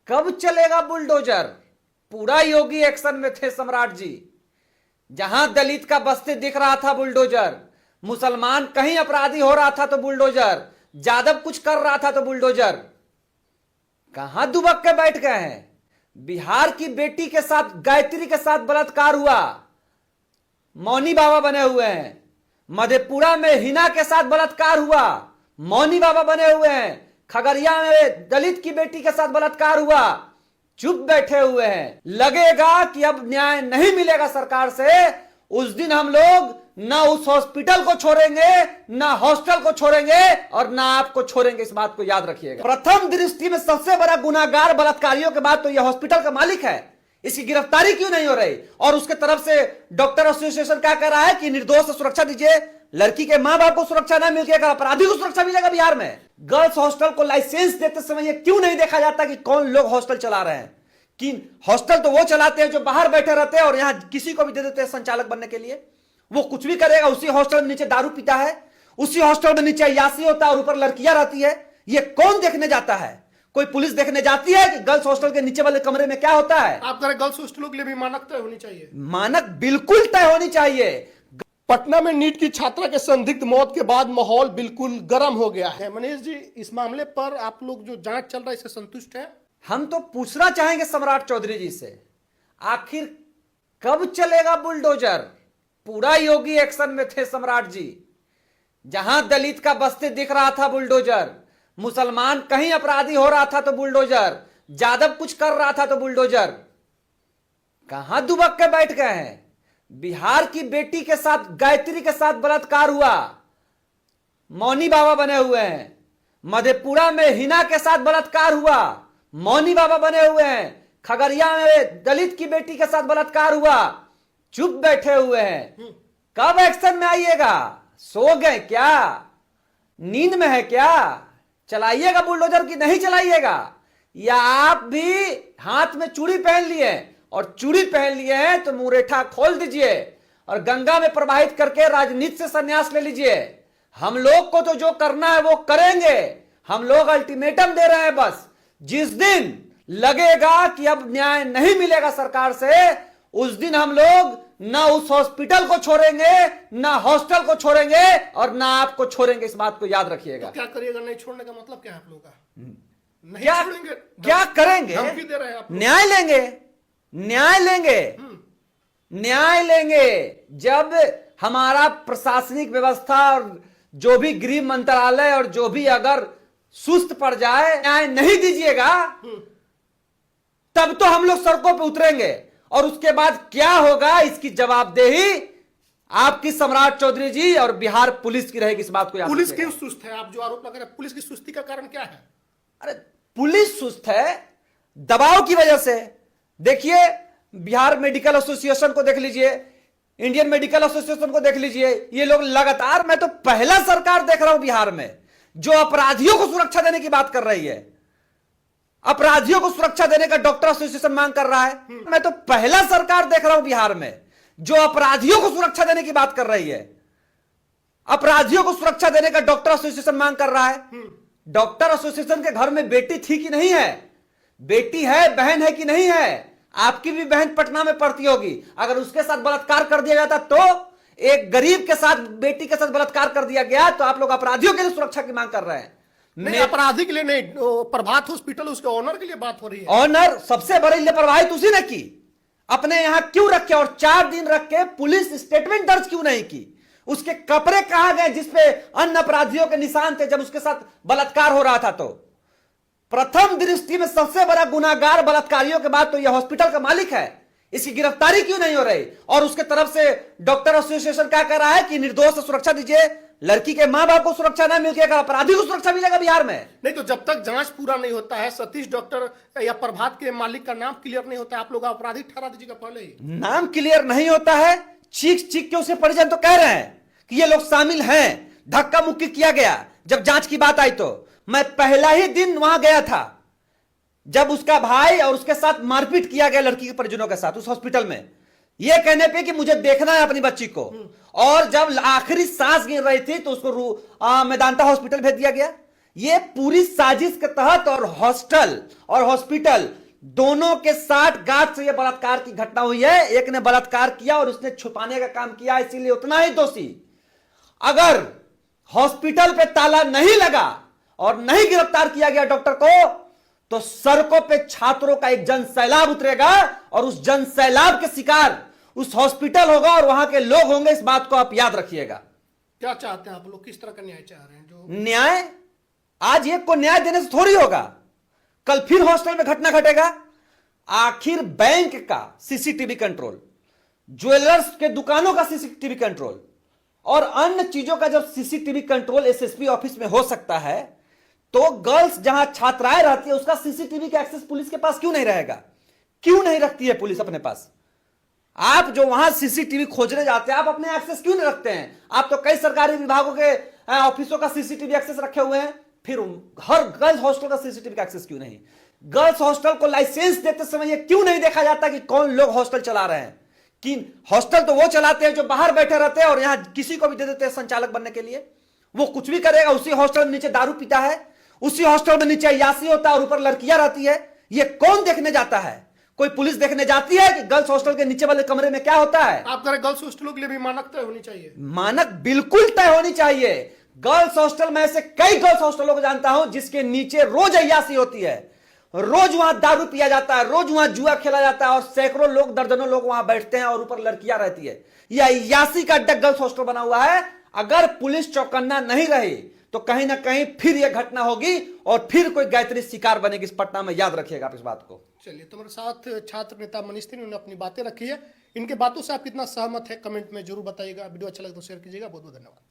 कब चलेगा बुलडोजर? पूरा योगी एक्शन में थे सम्राट जी। जहां दलित का बस्ती दिख रहा था बुलडोजर, मुसलमान कहीं अपराधी हो रहा था तो बुलडोजर, जादव कुछ कर रहा था तो बुलडोजर। कहां दुबक के बैठ गए हैं? बिहार की बेटी के साथ, गायत्री के साथ बलात्कार हुआ, मौनी बाबा बने हुए हैं। मधेपुरा में हिना के साथ बलात्कार हुआ, मौनी बाबा बने हुए हैं। खगड़िया में दलित की बेटी के साथ बलात्कार हुआ, चुप बैठे हुए हैं। लगेगा कि अब न्याय नहीं मिलेगा सरकार से, उस दिन हम लोग ना उस हॉस्पिटल को छोड़ेंगे, ना हॉस्टल को छोड़ेंगे और ना आपको छोड़ेंगे। इस बात को याद रखिएगा। प्रथम दृष्टि में सबसे बड़ा गुनाहगार बलात्कारियों के बाद तो यह हॉस्पिटल का मालिक है। इसकी गिरफ्तारी क्यों नहीं हो रही? और उसके तरफ से डॉक्टर एसोसिएशन क्या कह रहा है कि निर्दोष से सुरक्षा दीजिए। लड़की के मां बाप को सुरक्षा नहीं मिलेगी, अपराधी को सुरक्षा मिलेगा। बिहार में गर्ल्स हॉस्टल को लाइसेंस देते समय ये क्यों नहीं देखा जाता कि कौन लोग हॉस्टल चला रहे हैं? कि हॉस्टल तो वो चलाते हैं जो बाहर बैठे रहते हैं और यहां किसी को भी दे देते हैं संचालक बनने के लिए। वो कुछ भी करेगा। उसी हॉस्टल में नीचे दारू पीता है, उसी हॉस्टल में नीचे अय्याशी होता है और ऊपर लड़कियां रहती है। ये कौन देखने जाता है? कोई पुलिस देखने जाती है कि गर्ल्स हॉस्टल के नीचे वाले कमरे में क्या होता है? आप कह रहे गर्ल्स हॉस्टलों के लिए भी मानक तय होनी चाहिए। मानक बिल्कुल तय होनी चाहिए। पटना में नीट की छात्रा के संदिग्ध मौत के बाद माहौल बिल्कुल गर्म हो गया है। मनीष जी, इस मामले पर आप लोग जो जांच चल रहा है इससे संतुष्ट है? हम तो पूछना चाहेंगे सम्राट चौधरी जी से, आखिर कब चलेगा बुलडोजर? पूरा योगी एक्शन में थे सम्राट जी। जहां दलित का बस्ती दिख रहा था बुलडोजर, मुसलमान कहीं अपराधी हो रहा था तो बुलडोजर, जादव कुछ कर रहा था तो बुलडोजर। कहां दुबक के बैठ गए हैं? बिहार की बेटी के साथ, गायत्री के साथ बलात्कार हुआ, मौनी बाबा बने हुए हैं। मधेपुरा में हिना के साथ बलात्कार हुआ, मौनी बाबा बने हुए हैं। खगड़िया में दलित की बेटी के साथ बलात्कार हुआ, चुप बैठे हुए हैं। कब एक्शन में आइएगा? सो गए क्या? नींद में है क्या? चलाइएगा बुलडोजर की नहीं चलाइएगा? या आप भी हाथ में चूड़ी पहन लिए, और चूड़ी पहन लिए हैं तो मुरेठा खोल दीजिए और गंगा में प्रवाहित करके राजनीति से संन्यास ले लीजिए। हम लोग को तो जो करना है वो करेंगे। हम लोग अल्टीमेटम दे रहे हैं बस। जिस दिन लगेगा कि अब न्याय नहीं मिलेगा सरकार से, उस दिन हम लोग ना उस हॉस्पिटल को छोड़ेंगे, ना हॉस्टल को छोड़ेंगे और ना आपको छोड़ेंगे। इस बात को याद रखिएगा। तो क्या करिएगा? नहीं छोड़ने का मतलब क्या है आप लोगों का? नहीं क्या छोड़ेंगे? क्या करेंगे? धमकी दे रहे हैं आप लोग। न्याय लेंगे, न्याय लेंगे, न्याय लेंगे। जब हमारा प्रशासनिक व्यवस्था और जो भी गृह मंत्रालय और जो भी अगर सुस्त पड़ जाए, न्याय नहीं दीजिएगा, तब तो हम लोग सड़कों पे उतरेंगे। और उसके बाद क्या होगा इसकी जवाबदेही आपकी सम्राट चौधरी जी और बिहार पुलिस की रहेगी। इस बात को याद पुलिस रखिएगा। क्यों सुस्त है? आप जो आरोप लगा रहे हैं, पुलिस की सुस्ती का कारण क्या है? अरे पुलिस सुस्त है दबाव की वजह से। देखिए, बिहार मेडिकल एसोसिएशन को देख लीजिए, इंडियन मेडिकल एसोसिएशन को देख लीजिए। ये लोग लगातार, मैं तो पहला सरकार देख रहा हूं बिहार में जो अपराधियों को सुरक्षा देने की बात कर रही है। अपराधियों को सुरक्षा देने का डॉक्टर एसोसिएशन मांग कर रहा है। मैं तो पहला सरकार देख रहा हूं बिहार में जो अपराधियों को सुरक्षा देने की बात कर रही है। अपराधियों को सुरक्षा देने का डॉक्टर एसोसिएशन मांग कर रहा है। डॉक्टर एसोसिएशन के घर में बेटी थी कि नहीं है? बेटी है, बहन है कि नहीं है? आपकी भी बहन पटना में पढ़ती होगी। अगर उसके साथ बलात्कार कर दिया जाता, तो एक गरीब के साथ, बेटी के साथ बलात्कार कर दिया गया, तो आप लोग अपराधियों के लिए सुरक्षा की मांग कर रहे हैं। नहीं, अपराधी के लिए नहीं, प्रभात हॉस्पिटल उसके ऑनर के लिए बात हो रही है। ऑनर सबसे बड़ी लापरवाही उसी ने की। अपने यहां क्यों रखे और 4 दिन रख के पुलिस स्टेटमेंट दर्ज क्यों नहीं की? उसके कपड़े कहां गए जिसपे अन्य अपराधियों के निशान थे जब उसके साथ बलात्कार हो रहा था? तो प्रथम दृष्टि में सबसे बड़ा गुनाहगार बलात्कारियों के बाद तो यह हॉस्पिटल का मालिक है। इसकी गिरफ्तारी क्यों नहीं हो रही? और उसके तरफ से डॉक्टर एसोसिएशन क्या कह रहा है कि निर्दोष से सुरक्षा दीजिए। लड़की के मां बाप को सुरक्षा नहीं मिलेगी, अपराधी को सुरक्षा मिलेगा बिहार में। नहीं, तो जब तक जांच पूरा नहीं होता है, सतीश डॉक्टर या प्रभात के मालिक का नाम क्लियर नहीं होता है, आप लोग अपराधी ठहरा दीजिएगा पहले ही। नाम क्लियर नहीं होता है, चीख चीख के उसे परिजन तो कह रहे हैं कि ये लोग शामिल हैं, धक्का मुक्की किया गया। जब जांच की बात आई तो मैं पहला ही दिन वहां गया था जब उसका भाई और उसके साथ मारपीट किया गया लड़की के परिजनों के साथ उस हॉस्पिटल में, ये कहने पे कि मुझे देखना है अपनी बच्ची को। और जब आखिरी सांस गिर रही थी तो उसको मेदांता हॉस्पिटल भेज दिया गया। ये पूरी साजिश के तहत और हॉस्टल और हॉस्पिटल दोनों के साथ गांठ से यह बलात्कार की घटना हुई है। एक ने बलात्कार किया और उसने छुपाने का काम किया, इसीलिए उतना ही दोषी। अगर हॉस्पिटल पे ताला नहीं लगा और नहीं गिरफ्तार किया गया डॉक्टर को, तो सड़कों पे छात्रों का एक जन सैलाब उतरेगा और उस जन सैलाब के शिकार उस हॉस्पिटल होगा और वहां के लोग होंगे। इस बात को आप याद रखिएगा। क्या चाहते हैं आप लोग, किस तरह का न्याय चाह रहे हैं? जो न्याय आज एक को न्याय देने से थोड़ी होगा, कल फिर हॉस्टल में घटना घटेगा। आखिर बैंक का सीसीटीवी कंट्रोल, ज्वेलर्स के दुकानों का सीसीटीवी कंट्रोल और अन्य चीजों का जब सीसीटीवी कंट्रोल एसएसपी ऑफिस में हो सकता है, तो गर्ल्स जहां छात्राएं रहती है उसका सीसीटीवी का एक्सेस पुलिस के पास क्यों नहीं रहेगा? क्यों नहीं रखती है पुलिस अपने पास? आप जो वहां सीसीटीवी खोजने जाते हैं, आप अपने एक्सेस क्यों नहीं रखते हैं? आप तो कई सरकारी विभागों के ऑफिसों का सीसीटीवी एक्सेस रखे हुए हैं, फिर हर गर्ल्स हॉस्टल का सीसीटीवी का एक्सेस क्यों नहीं? गर्ल्स हॉस्टल को लाइसेंस देते समय यह क्यों नहीं देखा जाता कि कौन लोग हॉस्टल चला रहे हैं? कि हॉस्टल तो वो चलाते हैं जो बाहर बैठे रहते हैं और यहां किसी को भी दे देते हैं संचालक बनने के लिए। वो कुछ भी करेगा, उसी हॉस्टल में नीचे दारू पीता है, उसी हॉस्टल में नीचे अय्याशी होता है और ऊपर लड़कियां रहती है। ये कौन देखने जाता है? कोई पुलिस देखने जाती है कि गर्ल्स हॉस्टल के नीचे वाले कमरे में क्या होता है? आप कह रहे गर्ल्स हॉस्टलों के लिए भी मानक तय होनी चाहिए। मानक बिल्कुल तय होनी चाहिए। गर्ल्स हॉस्टल में ऐसे कई गर्ल्स हॉस्टलों को जानता हूं जिसके नीचे रोज अय्याशी होती है, रोज वहां दारू पिया जाता है, रोज वहां जुआ खेला जाता है और सैकड़ों लोग, दर्जनों लोग वहां बैठते हैं और ऊपर लड़कियां रहती है। यह अय्याशी का अड्डा गर्ल्स हॉस्टल बना हुआ है। अगर पुलिस चौकन्ना नहीं रही तो कहीं ना कहीं फिर यह घटना होगी और फिर कोई गायत्री शिकार बनेगी इस पटना में। याद रखिएगा आप इस बात को। चलिए, तुम्हारे साथ छात्र नेता मनीष थे, उन्होंने अपनी बातें रखी है। इनके बातों से आप कितना सहमत है कमेंट में जरूर बताइएगा। वीडियो अच्छा लगे तो शेयर कीजिएगा। बहुत बहुत धन्यवाद।